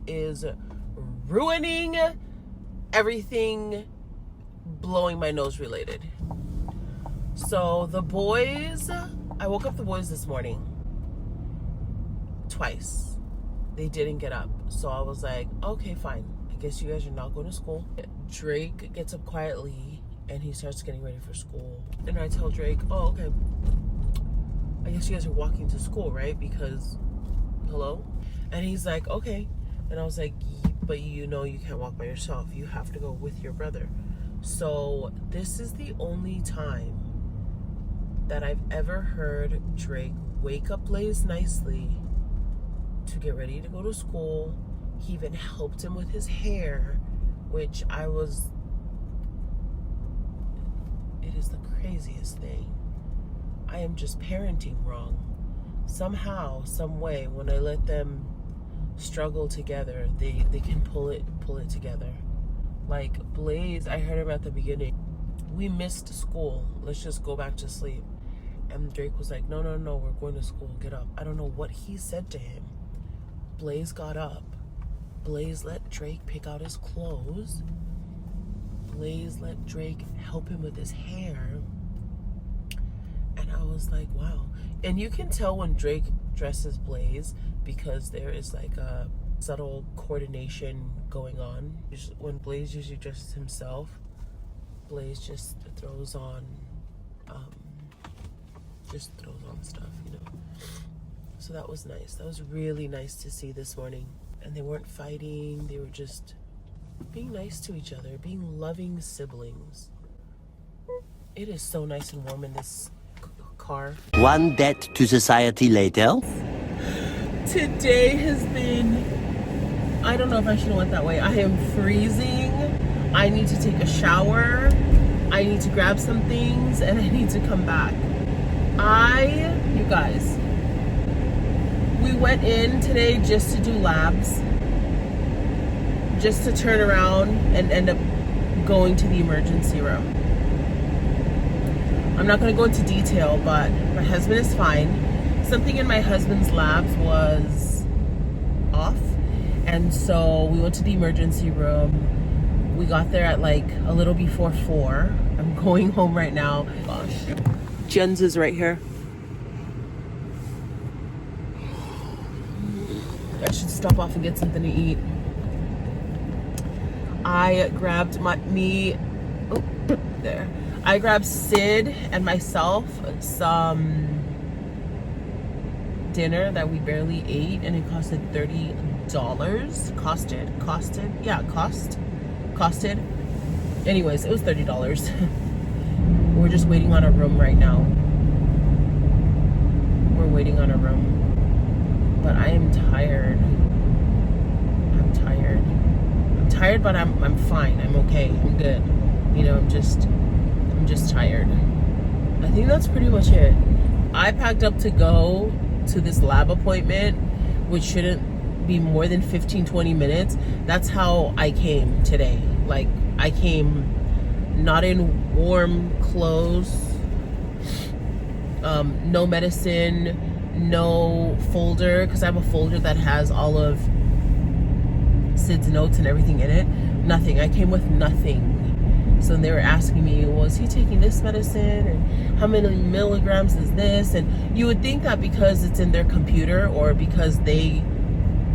is ruining everything blowing my nose related. So the boys, I woke up the boys this morning twice. They didn't get up. So I was like, okay, fine. I guess you guys are not going to school. Drake gets up quietly and he starts getting ready for school. And I tell Drake, oh, okay, I guess you guys are walking to school, right? Because, hello? And he's like, okay. And I was like, but you know you can't walk by yourself. You have to go with your brother. So this is the only time that I've ever heard Drake wake up Blaze nicely to get ready to go to school. He even helped him with his hair, which it is the craziest thing. I am just parenting wrong. Somehow, some way, when I let them struggle together, they can pull it together. Like Blaze, I heard him at the beginning, we missed school, let's just go back to sleep. And Drake was like, no, we're going to school, get up. I don't know what he said to him. Blaze got up. Blaze let Drake pick out his clothes. Blaze let Drake help him with his hair. And I was like, wow. And you can tell when Drake dresses Blaze because there is like a subtle coordination going on. When Blaze usually dresses himself, Blaze just throws on stuff, you know. So that was nice. That was really nice to see this morning. And they weren't fighting. They were just being nice to each other, being loving siblings. It is so nice and warm in this car. One debt to society later. Today has been, I don't know if I should have went that way. I am freezing. I need to take a shower. I need to grab some things and I need to come back. You guys, we went in today just to do labs, just to turn around and end up going to the emergency room. I'm not going to go into detail, but my husband is fine. Something in my husband's labs was off, and so we went to the emergency room. We got there at like a little before 4. I'm going home right now. Gosh, Jen's is right here. I should stop off and get something to eat. I grabbed I grabbed Sid and myself some dinner that we barely ate, and it costed $30. Costed. Anyways, it was $30. We're just waiting on a room right now. We're waiting on a room. But I am tired. I'm tired, but I'm fine. I'm okay. I'm good. You know, I'm just tired. I think that's pretty much it. I packed up to go to this lab appointment, which shouldn't be more than 15-20 minutes. That's how I came today. Like, I came not in warm clothes, no medicine, no folder, because I have a folder that has all of Sid's notes and everything in it. Nothing. I came with nothing. So they were asking me, was he taking this medicine, and how many milligrams is this? And you would think that because it's in their computer or because they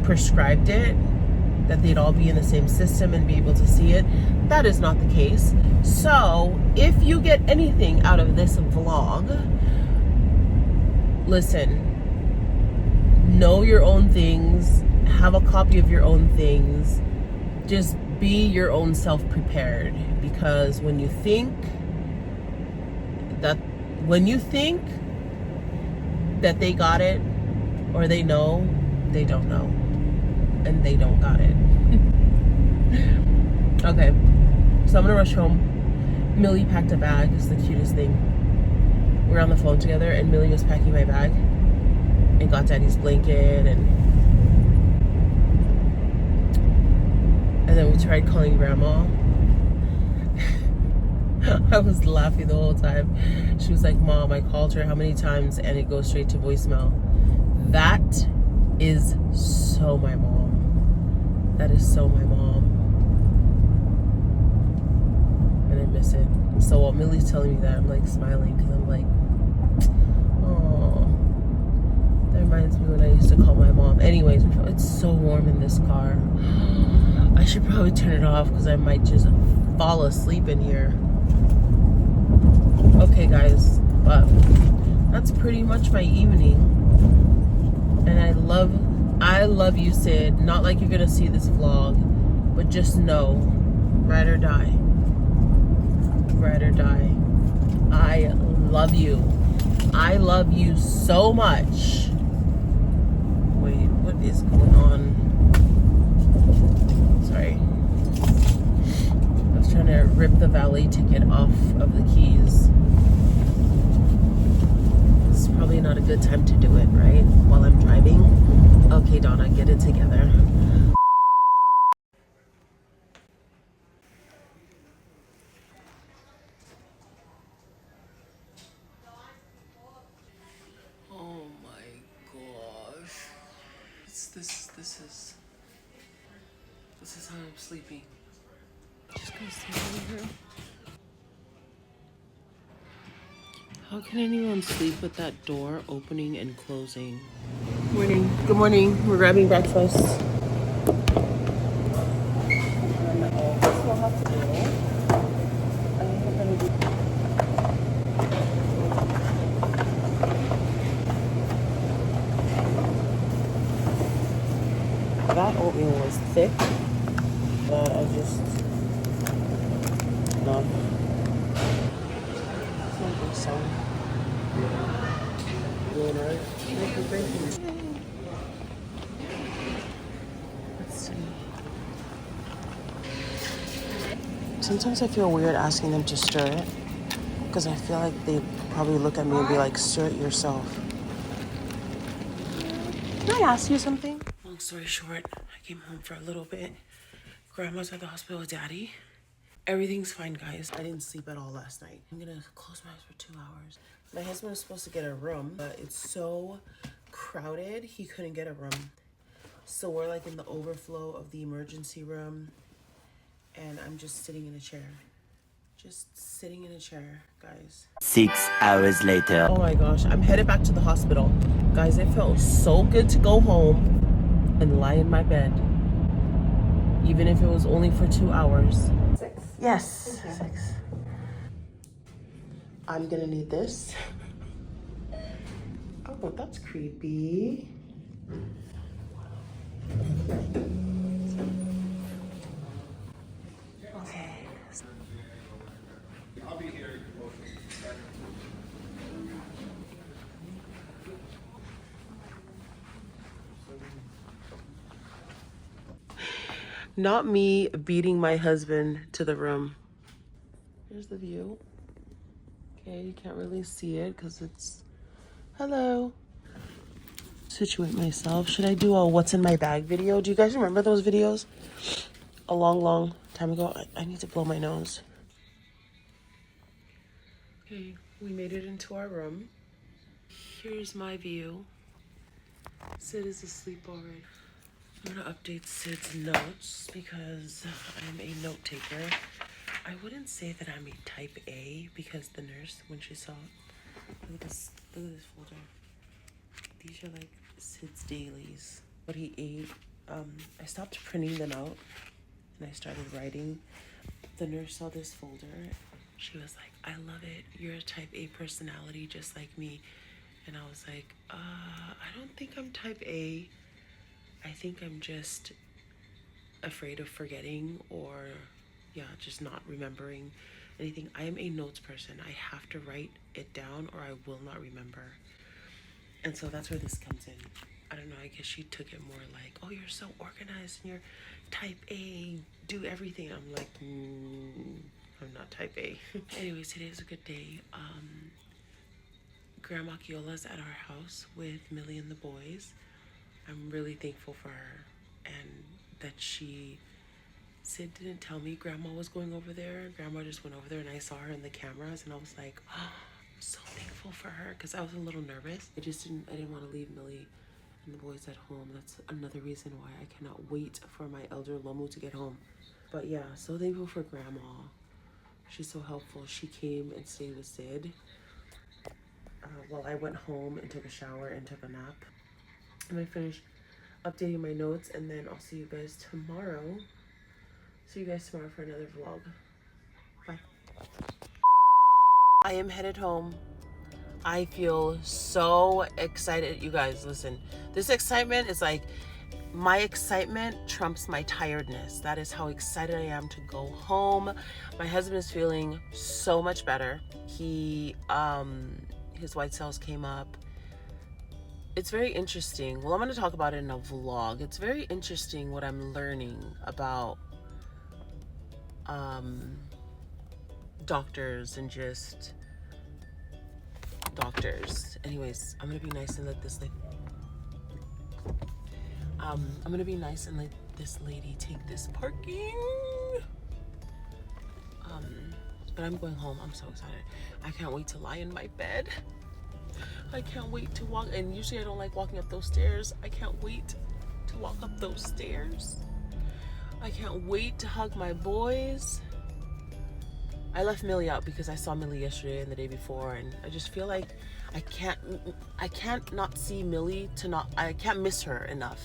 prescribed it, that they'd all be in the same system and be able to see it. That is not the case. So if you get anything out of this vlog, listen, know your own things, have a copy of your own things, just be your own self prepared, because when you think that they got it or they know, they don't know, and they don't got it. Okay, so I'm gonna rush home. Mili packed a bag. It's the cutest thing. We were on the phone together and Mili was packing my bag and got Daddy's blanket, and then we tried calling Grandma. I was laughing the whole time. She was like, Mom, I called her how many times and it goes straight to voicemail. That is so my mom. That is so my mom. And I miss it. So while Millie's telling me that, I'm like smiling because I'm like, oh, that reminds me when I used to call my mom. Anyways, it's so warm in this car. I should probably turn it off because I might just fall asleep in here. Okay, guys, but that's pretty much my evening. And I love you, Sid. Not like you're gonna see this vlog, but just know, ride or die. Ride or die. I love you. I love you so much. Wait, what is going on? Sorry. I was trying to rip the valet ticket off of the keys. It's probably not a good time to do it, right? While I'm driving. Okay, Donna, get it together. Oh my gosh. This is how I'm sleeping. Just gonna stay over here. How can anyone sleep with that door opening and closing? Morning. Good morning. We're grabbing breakfast. That oatmeal was thick, but I just not. Doing right. Let's see. Sometimes I feel weird asking them to stir it because I feel like they probably look at me and be like, stir it yourself. Can I ask you something? Long story short, I came home for a little bit. Grandma's at the hospital with Daddy. Everything's fine, guys. I didn't sleep at all last night. I'm gonna close my eyes for 2 hours. My husband was supposed to get a room, but it's so crowded, he couldn't get a room. So we're like in the overflow of the emergency room, and I'm just sitting in a chair. Just sitting in a chair, guys. 6 hours later. Oh my gosh, I'm headed back to the hospital. Guys, it felt so good to go home and lie in my bed. Even if it was only for 2 hours. 6? Yes, okay. 6. I'm gonna need this. Oh, that's creepy. Okay. I'll be here. Not me beating my husband to the room. Here's the view. Okay, you can't really see it because it's... Hello. Situate myself. Should I do a what's in my bag video? Do you guys remember those videos? A long time ago. I need to blow my nose. Okay, we made it into our room. Here's my view. Sid is asleep already. I'm gonna update Sid's notes because I'm a note taker. I wouldn't say that I'm a type A because the nurse, when she saw it, look at this folder. These are like Sid's dailies. What he ate. I stopped printing them out and I started writing. The nurse saw this folder. She was like, I love it. You're a type A personality just like me. And I was like, I don't think I'm type A. I think I'm just afraid of forgetting or, yeah, just not remembering anything. I am a notes person. I have to write it down or I will not remember. And so that's where this comes in. I don't know, I guess she took it more like, oh, you're so organized and you're type A, do everything. I'm like, I'm not type A. Anyways, today is a good day. Grandma Kiola's at our house with Mili and the boys. I'm really thankful for her and that Sid didn't tell me Grandma was going over there. Grandma just went over there and I saw her in the cameras and I was like, oh, I'm so thankful for her because I was a little nervous. I didn't want to leave Mili and the boys at home. That's another reason why I cannot wait for my elder Lomu to get home. But yeah, so thankful for grandma. She's so helpful. She came and stayed with Sid while I went home and took a shower and took a nap. And I finished updating my notes, and then I'll see you guys tomorrow. See you guys tomorrow for another vlog. Bye. I am headed home. I feel so excited. You guys, listen. This excitement is like, my excitement trumps my tiredness. That is how excited I am to go home. My husband is feeling so much better. He, his white cells came up. It's very interesting. Well, I'm going to talk about it in a vlog. It's very interesting what I'm learning about doctors and just doctors. Anyways, I'm gonna be nice and let this lady take this parking. But I'm going home. I'm so excited. I can't wait to lie in my bed. I can't wait to walk, and usually I don't like walking up those stairs. I can't wait to walk up those stairs. I can't wait to hug my boys. I left Mili out because I saw Mili yesterday and the day before, and I just feel like I can't not see Mili I can't miss her enough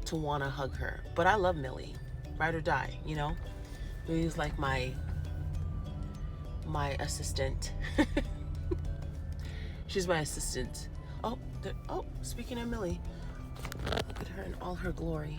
to want to hug her. But I love Mili, ride or die, you know? Mili's like my assistant. She's my assistant. Oh, speaking of Mili, look at her in all her glory.